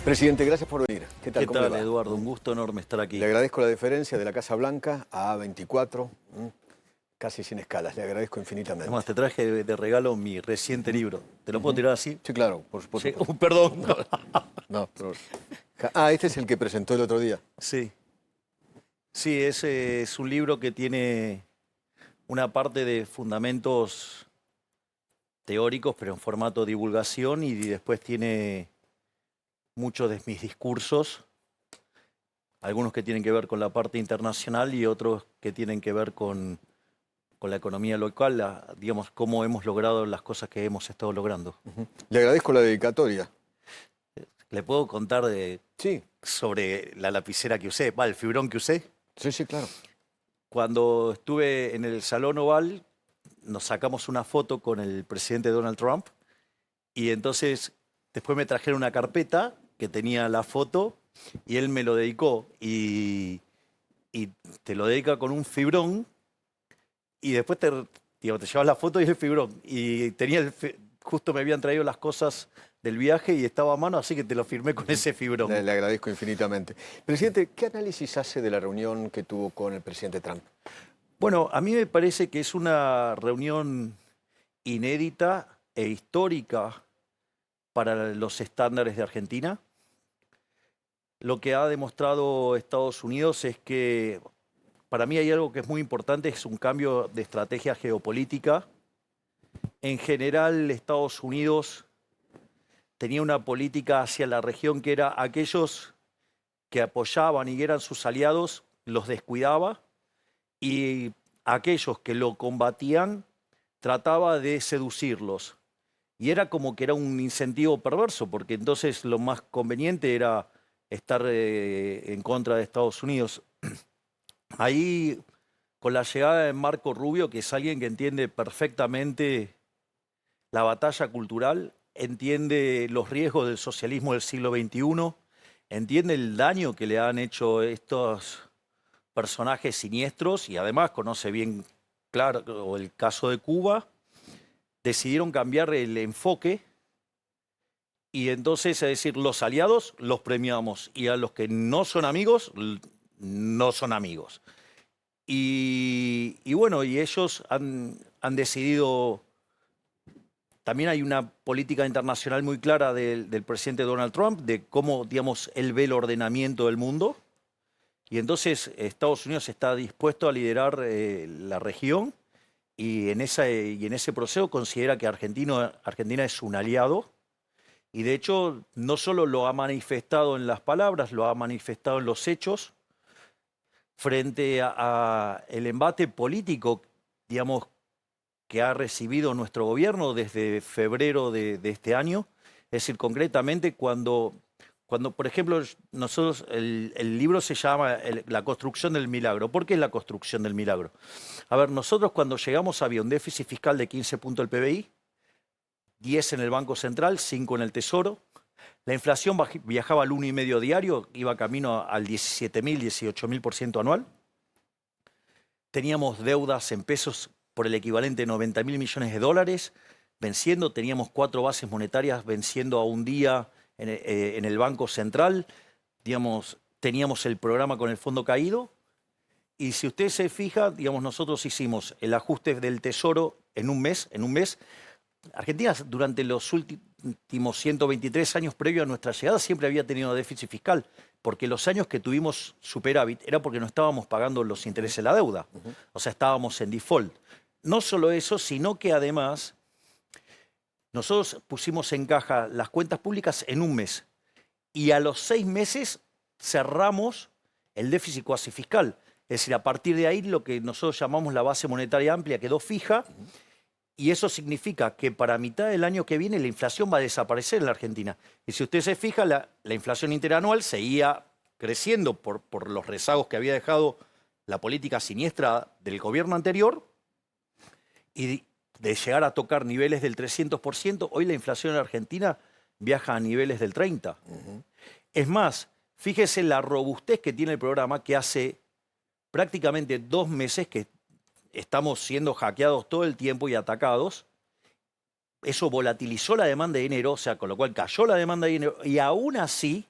Presidente, gracias por venir. ¿Qué tal? ¿Qué ¿Cómo tal, le va? Eduardo? Un gusto enorme estar aquí. Le agradezco la deferencia de la Casa Blanca a A24, casi sin escalas. Le agradezco infinitamente. Además, te traje de regalo mi reciente libro. ¿Te lo puedo tirar así? Sí, claro, por supuesto. Sí. Perdón. No, pero... este es el que presentó el otro día. Sí. Sí, ese es un libro que tiene una parte de fundamentos teóricos, pero en formato de divulgación, y después tiene muchos de mis discursos, algunos que tienen que ver con la parte internacional y otros que tienen que ver con la economía local, digamos, cómo hemos logrado las cosas que hemos estado logrando. Le agradezco la dedicatoria. ¿Le puedo contar Sí, sobre la lapicera que usé, el fibrón que usé? sí, claro. Cuando estuve en el Salón Oval, nos sacamos una foto con el presidente Donald Trump y entonces después me trajeron una carpeta que tenía la foto y él me lo dedicó y te lo dedica con un fibrón y después te llevas la foto y el fibrón. Y tenía justo me habían traído las cosas del viaje y estaba a mano, así que te lo firmé con ese fibrón. Le agradezco infinitamente. Presidente, ¿qué análisis hace de la reunión que tuvo con el presidente Trump? Bueno, a mí me parece que es una reunión inédita e histórica para los estándares de Argentina. Lo que ha demostrado Estados Unidos es que, para mí hay algo que es muy importante, es un cambio de estrategia geopolítica. En general, Estados Unidos tenía una política hacia la región que era aquellos que apoyaban y eran sus aliados, los descuidaba, y aquellos que lo combatían trataba de seducirlos. Y era como que era un incentivo perverso, porque entonces lo más conveniente era estar en contra de Estados Unidos. Ahí, con la llegada de Marco Rubio, que es alguien que entiende perfectamente la batalla cultural, entiende los riesgos del socialismo del siglo XXI, entiende el daño que le han hecho estos personajes siniestros y además conoce bien, claro, el caso de Cuba, decidieron cambiar el enfoque y entonces, es decir, los aliados los premiamos y a los que no son amigos, no son amigos. Y bueno, y ellos han decidido. También hay una política internacional muy clara del presidente Donald Trump, de cómo, digamos, él ve el ordenamiento del mundo. Y entonces Estados Unidos está dispuesto a liderar la región y en ese proceso considera que Argentina es un aliado. Y de hecho, no solo lo ha manifestado en las palabras, lo ha manifestado en los hechos, frente a el embate político, digamos, que ha recibido nuestro gobierno desde febrero de este año. Es decir, concretamente cuando por ejemplo, nosotros, el libro se llama La construcción del milagro. ¿Por qué es la construcción del milagro? A ver, nosotros cuando llegamos había un déficit fiscal de 15 puntos del PBI, 10 en el Banco Central, 5 en el Tesoro. La inflación viajaba al 1,5 diario, iba camino al 17.000, 18.000% anual. Teníamos deudas en pesos por el equivalente de 90.000 millones de dólares, venciendo, teníamos 4 bases monetarias venciendo a un día en el Banco Central, digamos, teníamos el programa con el fondo caído, y si usted se fija, digamos, nosotros hicimos el ajuste del Tesoro en un mes. Argentina durante los últimos 123 años previo a nuestra llegada siempre había tenido déficit fiscal, porque los años que tuvimos superávit era porque no estábamos pagando los intereses de la deuda, o sea, estábamos en default. No solo eso, sino que además nosotros pusimos en caja las cuentas públicas en un mes y a los 6 meses cerramos el déficit cuasi fiscal. Es decir, a partir de ahí lo que nosotros llamamos la base monetaria amplia quedó fija y eso significa que para mitad del año que viene la inflación va a desaparecer en la Argentina. Y si usted se fija, la inflación interanual seguía creciendo por los rezagos que había dejado la política siniestra del gobierno anterior. Y de llegar a tocar niveles del 300%, hoy la inflación en Argentina viaja a niveles del 30%. Es más, fíjese la robustez que tiene el programa, que hace prácticamente 2 meses que estamos siendo hackeados todo el tiempo y atacados. Eso volatilizó la demanda de dinero, o sea, con lo cual cayó la demanda de dinero, y aún así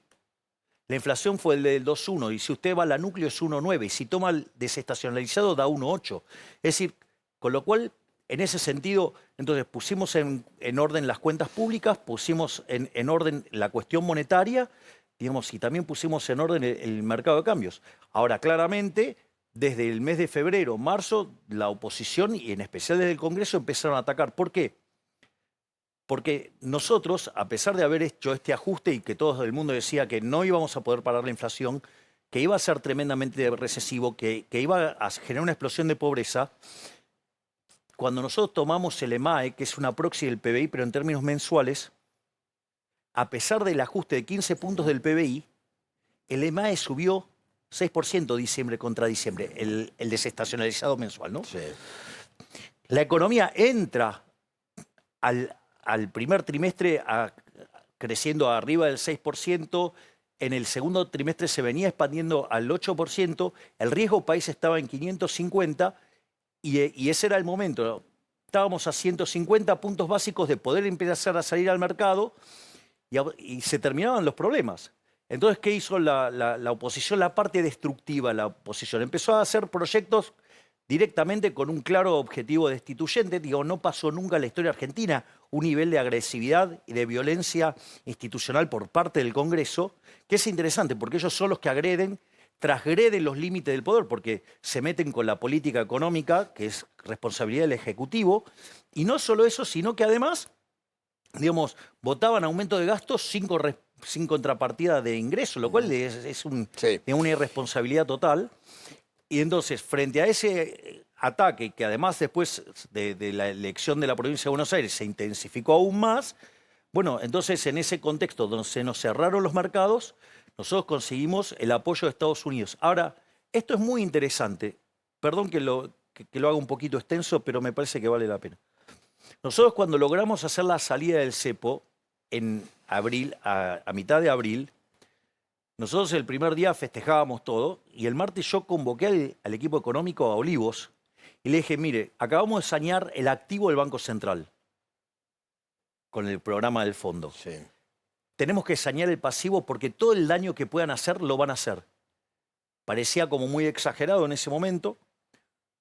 La inflación fue el del 2,1 y si usted va a la núcleo es 1,9 y si toma el desestacionalizado da 1,8. Es decir, con lo cual, en ese sentido, entonces pusimos en orden las cuentas públicas, pusimos en orden la cuestión monetaria, digamos, y también pusimos en orden el mercado de cambios. Ahora, claramente, desde el mes de febrero, marzo, la oposición y en especial desde el Congreso empezaron a atacar. ¿Por qué? Porque nosotros, a pesar de haber hecho este ajuste y que todo el mundo decía que no íbamos a poder parar la inflación, que iba a ser tremendamente recesivo, que iba a generar una explosión de pobreza, cuando nosotros tomamos el EMAE, que es una proxy del PBI, pero en términos mensuales, a pesar del ajuste de 15 puntos del PBI, el EMAE subió 6% diciembre contra diciembre, el desestacionalizado mensual, ¿no? Sí. La economía entra al primer trimestre creciendo arriba del 6%, en el segundo trimestre se venía expandiendo al 8%, el riesgo país estaba en 550 y ese era el momento. Estábamos a 150 puntos básicos de poder empezar a salir al mercado y se terminaban los problemas. Entonces, ¿qué hizo la oposición? La parte destructiva de la oposición. Empezó a hacer proyectos directamente con un claro objetivo destituyente. Digo, no pasó nunca en la historia argentina un nivel de agresividad y de violencia institucional por parte del Congreso, que es interesante porque ellos son los que transgreden los límites del poder, porque se meten con la política económica, que es responsabilidad del Ejecutivo, y no solo eso, sino que además, digamos, votaban aumento de gastos sin contrapartida de ingreso, lo cual es una irresponsabilidad total. Y entonces, frente a ese ataque, que además después de la elección de la provincia de Buenos Aires se intensificó aún más, bueno, entonces en ese contexto donde se nos cerraron los mercados, nosotros conseguimos el apoyo de Estados Unidos. Ahora, esto es muy interesante. Perdón que lo haga un poquito extenso, pero me parece que vale la pena. Nosotros cuando logramos hacer la salida del cepo en abril, a mitad de abril, nosotros el primer día festejábamos todo y el martes yo convoqué al equipo económico a Olivos y le dije, mire, acabamos de sanear el activo del Banco Central con el programa del fondo. Sí. Tenemos que sanear el pasivo porque todo el daño que puedan hacer lo van a hacer. Parecía como muy exagerado en ese momento.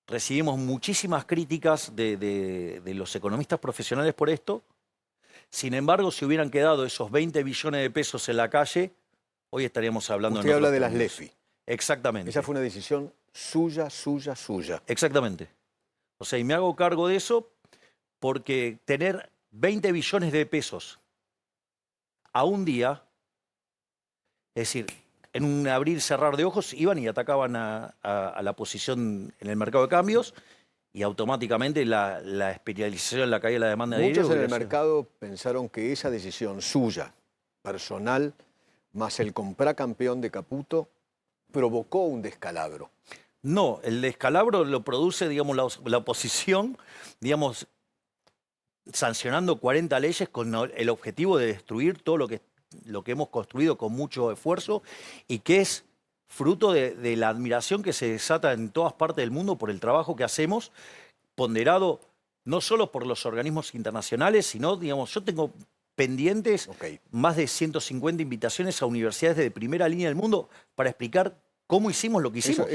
Recibimos muchísimas críticas de los economistas profesionales por esto. Sin embargo, si hubieran quedado esos 20 billones de pesos en la calle, hoy estaríamos hablando... Usted habla de las LEFI. Exactamente. Esa fue una decisión suya. Exactamente. O sea, y me hago cargo de eso porque tener 20 billones de pesos a un día, es decir, en un abrir cerrar de ojos, iban y atacaban a la posición en el mercado de cambios y automáticamente la espiralización, la caída de la demanda de dinero. Muchos en el mercado pensaron que esa decisión suya, personal, más el compracampeón de Caputo, provocó un descalabro. No, el descalabro lo produce, digamos, la oposición, digamos, sancionando 40 leyes con el objetivo de destruir todo lo que hemos construido con mucho esfuerzo y que es fruto de la admiración que se desata en todas partes del mundo por el trabajo que hacemos, ponderado no solo por los organismos internacionales, sino, digamos, yo tengo pendientes más de 150 invitaciones a universidades de primera línea del mundo para explicar cómo hicimos lo que hicimos.